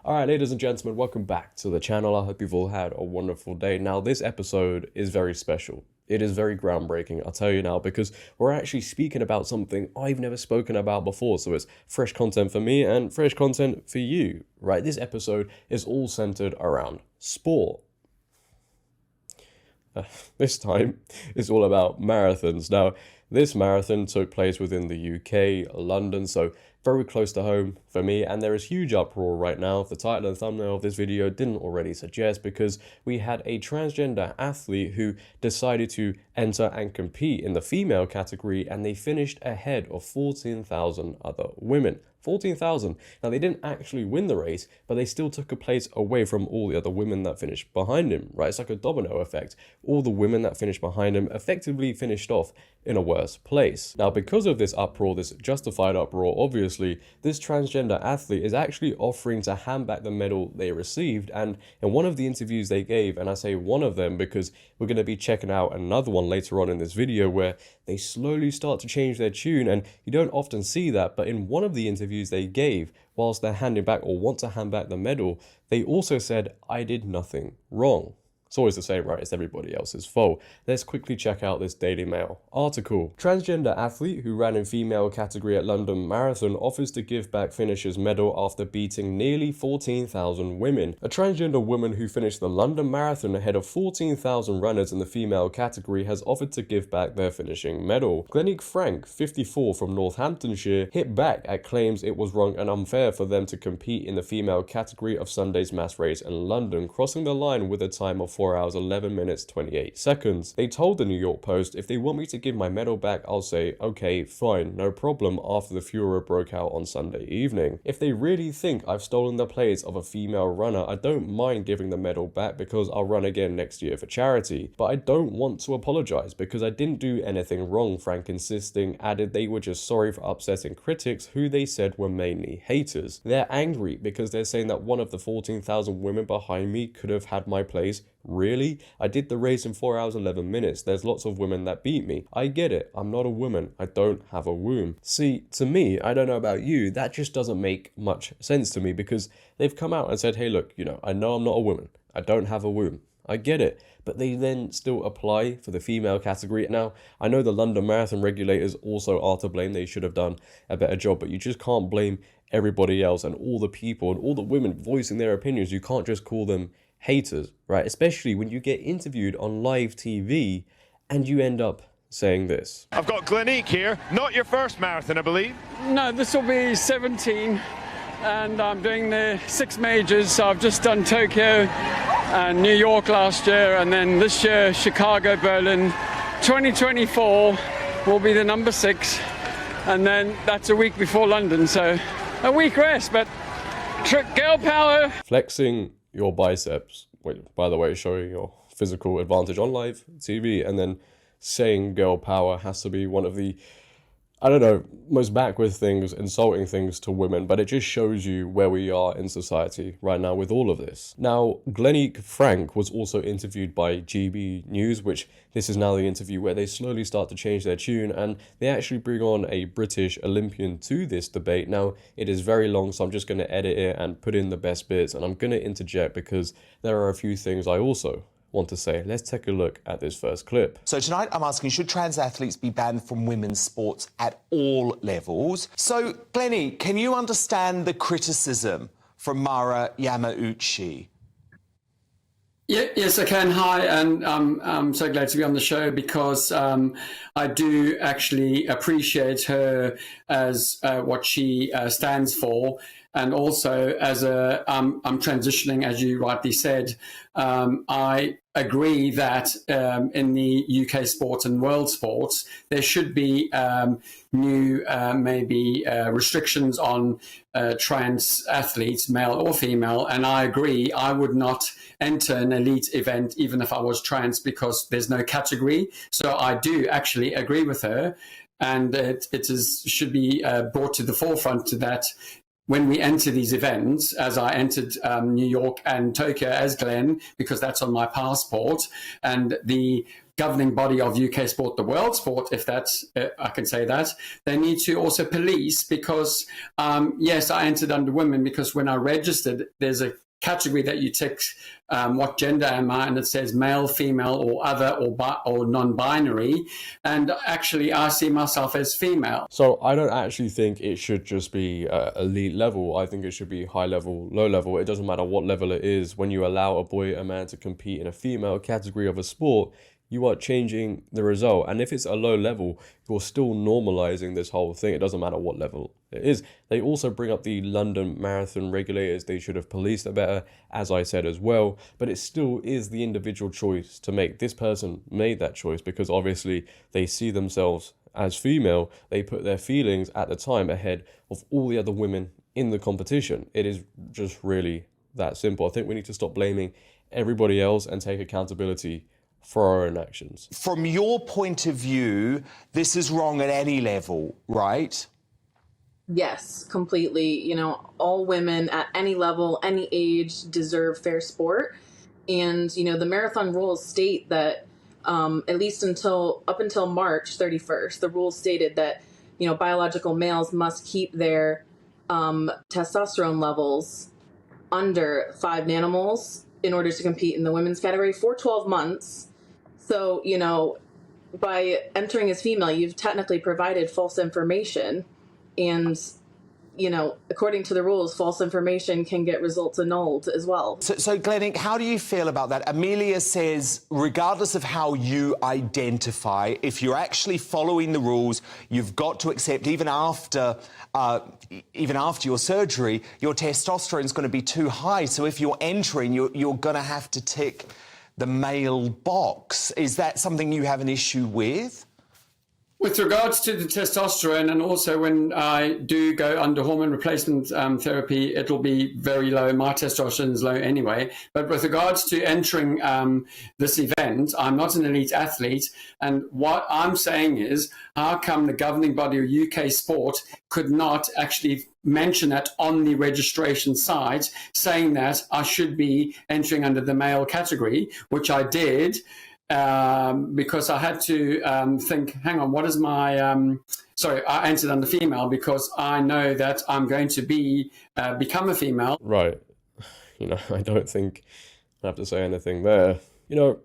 Alright, ladies and gentlemen, welcome back to the channel. I hope you've all had a wonderful day. Now, this episode is very special. It is very groundbreaking, I'll tell you now, because we're actually speaking about something I've never spoken about before. So it's fresh content for me and fresh content for you, right? This episode is all centered around sport. This time, it's all about marathons. Now, this marathon took place within the UK, London, so very close to home for me, and there is huge uproar right now. If the title and thumbnail of this video didn't already suggest, because we had a transgender athlete who decided to enter and compete in the female category, and they finished ahead of 14,000 other women. 14,000. Now, they didn't actually win the race, but they still took a place away from all the other women that finished behind him, right? It's like a domino effect. All the women that finished behind him effectively finished off in a worse place. Now, because of this uproar, this justified uproar, obviously, this transgender athlete is actually offering to hand back the medal they received. And in one of the interviews they gave, and I say one of them because we're going to be checking out another one later on in this video where they slowly start to change their tune, and you don't often see that, but in one of the interviews they gave, whilst they're handing back or want to hand back the medal, they also said, "I did nothing wrong." It's always the same, right? It's everybody else's fault. Let's quickly check out this Daily Mail article. Transgender athlete who ran in female category at London Marathon offers to give back finisher's medal after beating nearly 14,000 women. A transgender woman who finished the London Marathon ahead of 14,000 runners in the female category has offered to give back their finishing medal. Glenique Frank, 54, from Northamptonshire, hit back at claims it was wrong and unfair for them to compete in the female category of Sunday's mass race in London, crossing the line with a time of 4 hours 11 minutes 28 seconds. They told the New York Post, "If they want me to give my medal back, I'll say, okay, fine, no problem," after the furor broke out on Sunday evening. "If they really think I've stolen the place of a female runner, I don't mind giving the medal back because I'll run again next year for charity. But I don't want to apologize because I didn't do anything wrong," Frank insisting, added they were just sorry for upsetting critics who they said were mainly haters. They're angry because they're saying that one of the 14,000 women behind me could have had my place. Really? I did the race in 4 hours 11 minutes. There's lots of women that beat me. I get it. I'm not a woman. I don't have a womb. See, to me, I don't know about you, that just doesn't make much sense to me because they've come out and said, hey, look, I know I'm not a woman. I don't have a womb. I get it. But they then still apply for the female category. Now, I know the London Marathon regulators also are to blame. They should have done a better job, but you just can't blame everybody else and all the people and all the women voicing their opinions. You can't just call them haters, right? Especially when you get interviewed on live TV and you end up saying this. I've got Glenique here. Not your first marathon, I believe. No, this will be 17, and I'm doing the 6 majors. So I've just done Tokyo and New York last year, and then this year Chicago, Berlin. 2024 will be the number 6, and then that's a week before London, so a week rest, but girl power. Flexing your biceps, by the way, showing your physical advantage on live TV, and then saying girl power has to be one of the, I don't know, most backward things, insulting things to women, but it just shows you where we are in society right now with all of this. Now, Glenique Frank was also interviewed by GBNews, which this is now the interview where they slowly start to change their tune, and they actually bring on a British Olympian to this debate. Now, it is very long, so I'm just going to edit it and put in the best bits, and I'm going to interject because there are a few things I also want to say. Let's take a look at this first clip. So tonight I'm asking, should trans athletes be banned from women's sports at all levels? So, Glenique, can you understand the criticism from Mara Yamauchi? Yes, I can. Hi, and I'm so glad to be on the show because I do actually appreciate her as what she stands for. And also, as I'm transitioning, as you rightly said, I agree that in the UK sports and world sports, there should be new maybe restrictions on trans athletes, male or female. And I agree, I would not enter an elite event even if I was trans because there's no category. So I do actually agree with her. And should be brought to the forefront to that when we enter these events, as I entered New York and Tokyo as Glenn, because that's on my passport, and the governing body of UK sport, the world sport, if that's, I can say that, they need to also police because, yes, I entered under women because when I registered, there's a category that you tick what gender am I, and it says male, female, or other, or non-binary, and actually I see myself as female. So I don't actually think it should just be elite level. I think it should be high level, low level. It doesn't matter what level it is. When you allow a boy, a man to compete in a female category of a sport, you are changing the result. And if it's a low level, you're still normalizing this whole thing. It doesn't matter what level it is. They also bring up the London Marathon regulators. They should have policed it better, as I said as well. But it still is the individual choice to make. This person made that choice because obviously they see themselves as female. They put their feelings at the time ahead of all the other women in the competition. It is just really that simple. I think we need to stop blaming everybody else and take accountability for our own actions. From your point of view, this is wrong at any level, right? Yes, completely. You know, all women at any level, any age deserve fair sport. And, you know, the marathon rules state that at least up until March 31st, the rules stated that, you know, biological males must keep their testosterone levels under 5 nanomoles in order to compete in the women's category for 12 months. So, you know, by entering as female, you've technically provided false information. And, you know, according to the rules, false information can get results annulled as well. So Glenique, how do you feel about that? Amelia says, regardless of how you identify, if you're actually following the rules, you've got to accept, even after your surgery, your testosterone is going to be too high. So if you're entering, you're going to have to tick the male box. Is that something you have an issue with? With regards to the testosterone, and also when I do go under hormone replacement therapy, it'll be very low. My testosterone is low anyway. But with regards to entering this event, I'm not an elite athlete. And what I'm saying is, how come the governing body of UK sport could not actually mention that on the registration site, saying that I should be entering under the male category, which I did. Because I had to think, hang on, what is my... I entered under female because I know that I'm going to become a female. Right. You know, I don't think I have to say anything there. You know,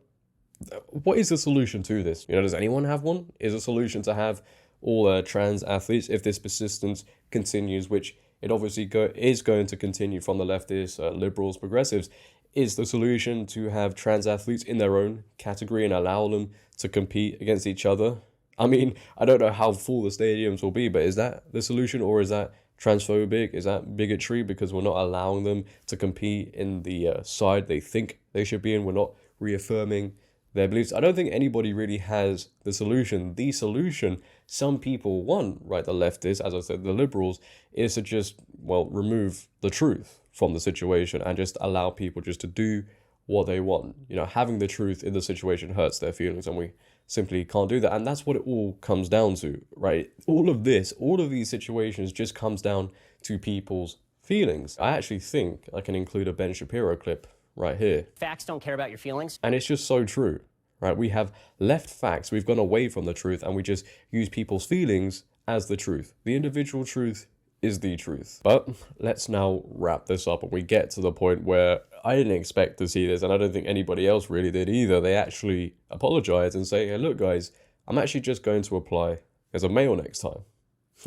what is the solution to this? You know, does anyone have one? Is a solution to have all trans athletes, if this persistence continues, which it obviously is going to continue from the leftists, liberals, progressives, is the solution to have trans athletes in their own category and allow them to compete against each other? I mean, I don't know how full the stadiums will be, but is that the solution, or is that transphobic? Is that bigotry because we're not allowing them to compete in the side they think they should be in? We're not reaffirming their beliefs. I don't think anybody really has the solution. The solution some people want, right, the leftists, as I said, the liberals, is to just, well, remove the truth from the situation and just allow people just to do what they want. You know, having the truth in the situation hurts their feelings, and we simply can't do that. And that's what it all comes down to, right? All of these situations just comes down to people's feelings. I actually think I can include a Ben Shapiro clip right here. Facts don't care about your feelings. And it's just so true, right? We have left facts, we've gone away from the truth, and we just use people's feelings as the truth. The individual truth is the truth. But let's now wrap this up, and we get to the point where I didn't expect to see this, and I don't think anybody else really did either. They actually apologize and say, hey, look, guys, I'm actually just going to apply as a male next time.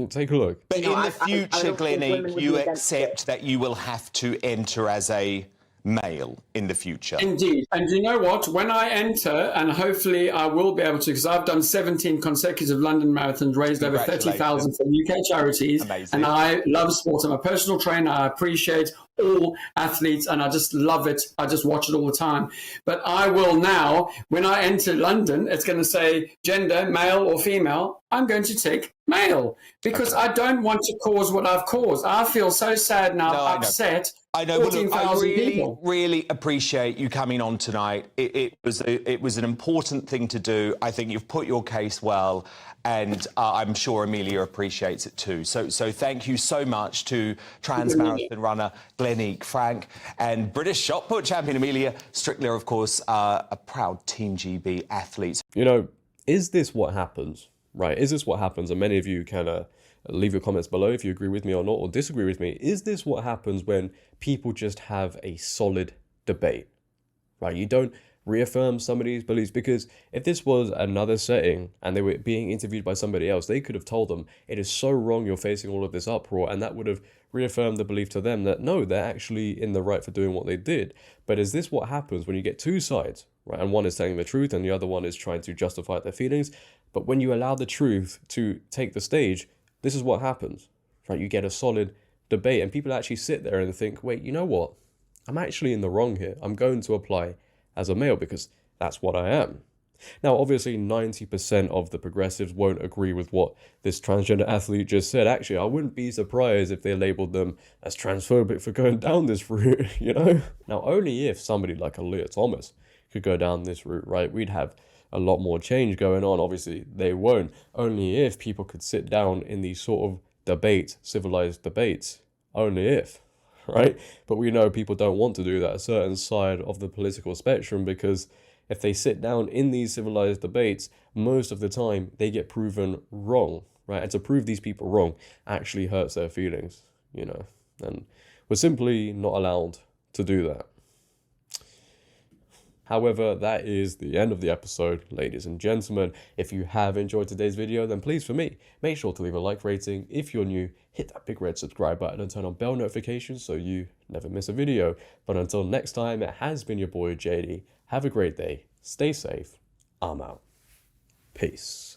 Take a look. But in the future, Glenique, you accept that you will have to enter as a male in the future. Indeed. And you know what? When I enter, and hopefully I will be able to, because I've done 17 consecutive London marathons, raised over 30,000 for UK charities. Amazing. And I love sport. I'm a personal trainer. I appreciate all athletes, and I just love it. I just watch it all the time. But I will now, when I enter London, it's going to say gender, male or female. I'm going to tick male, because I don't want to cause what I've caused. I feel so sad now, upset. I know. Well, look, I people. really appreciate you coming on tonight. It was an important thing to do. I think you've put your case well, and I'm sure Amelia appreciates it too. So thank you so much to trans marathon runner Glenique Glenique Frank, and British shot put champion Amelia Strickler, of course, a proud Team GB athlete. You know, is this what happens, right? Is this what happens? And many of you can leave your comments below if you agree with me or not, or disagree with me. Is this what happens when people just have a solid debate, right? You don't reaffirm somebody's beliefs, because if this was another setting and they were being interviewed by somebody else, they could have told them, it is so wrong, you're facing all of this uproar, and that would have reaffirmed the belief to them that no, they're actually in the right for doing what they did. But is this what happens when you get two sides, right? And one is telling the truth and the other one is trying to justify their feelings. But when you allow the truth to take the stage, this is what happens, right? You get a solid debate and people actually sit there and think, wait, you know what? I'm actually in the wrong here. I'm going to apply as a male because that's what I am. Now, obviously, 90% of the progressives won't agree with what this transgender athlete just said. Actually, I wouldn't be surprised if they labeled them as transphobic for going down this route, you know? Now, only if somebody like Leah Thomas could go down this route, right, we'd have a lot more change going on. Obviously, they won't. Only if people could sit down in these sort of debates, civilized debates. Only if. Right? But we know people don't want to do that, a certain side of the political spectrum, because if they sit down in these civilized debates, most of the time they get proven wrong, right? And to prove these people wrong actually hurts their feelings, you know, and we're simply not allowed to do that. However, that is the end of the episode, ladies and gentlemen. If you have enjoyed today's video, then please, for me, make sure to leave a like rating. If you're new, hit that big red subscribe button and turn on bell notifications so you never miss a video. But until next time, it has been your boy JD. Have a great day. Stay safe. I'm out. Peace.